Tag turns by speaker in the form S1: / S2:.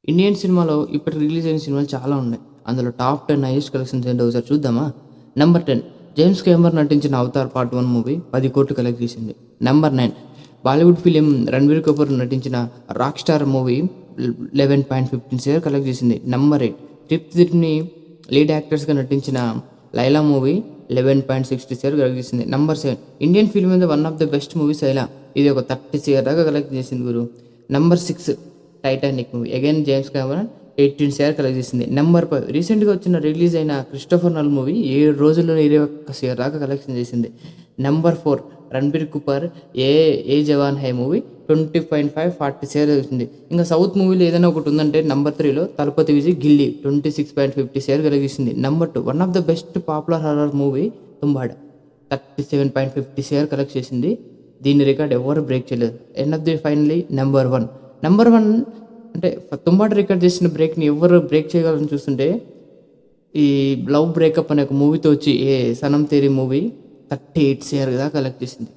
S1: Indian సినిమాలో ఇప్పుడు release అయిన సినిమాలు చాలా ఉన్నాయి. అందులో టాప్ 10 హైయెస్ట్ కలెక్షన్స్ ఏంటో ఒకసారి చూద్దామా? నంబర్ 10 జేమ్స్ కెమెరాన్ నటించిన 'అవతార్ పార్ట్ 1' మూవీ 10 కోట్లు కలెక్ట్ చేసింది. Number 9 Bollywood film Ranbir Kapoor నటించిన 'rock star' movie 11.15 share collect చేసింది. నంబర్ 8 ట్రిప్ త్రిప్‌ని లీడ్ యాక్టర్స్‌గా నటించిన 'లైలా' మూవీ 11.60 షేర్ కలెక్ట్ చేసింది. నంబర్ 7 ఇండియన్ ఫిల్మ్ మీద one of the best movies 'Laila'. ఇది ఒక 30 షేర్ దాకా కలెక్ట్ చేసింది గురు. Number 6 Titanic movie again James Cameron 18 share collect చేసింది. నెంబర్ 5 రీసెంట్గా రిలీజ్ అయిన క్రిస్టోఫర్ నోలన్ మూవీ 7 రోజుల్లోనే 21 షేర్ దాకా కలెక్షన్ చేసింది. నెంబర్ 4 రణబీర్ కపూర్ ఏ జవాన్ హై మూవీ 20.5 40 షేర్ వచ్చింది. ఇంకా సౌత్ మూవీలో ఏదైనా ఒకటి ఉందంటే నెంబర్ 3లో తలపతి విజయ్ గిల్లీ 26.50 షేర్ కలెక్ట్ చేసింది. Number 2 one of the best popular horror movie Tumbbad 37.50 share collect చేసింది. దీని రికార్డ్ ఎవరు బ్రేక్ చేయలేదు. End of the finally number 1 అంటే తుంబాడు రికార్డ్ చేసిన బ్రేక్ని ఎవరు బ్రేక్ చేయగలని చూస్తుంటే ఈ లవ్ బ్రేకప్ అనే ఒక మూవీతో వచ్చి సనం తేరీ మూవీ 38 షేర్ దాకా కలెక్ట్ చేసింది.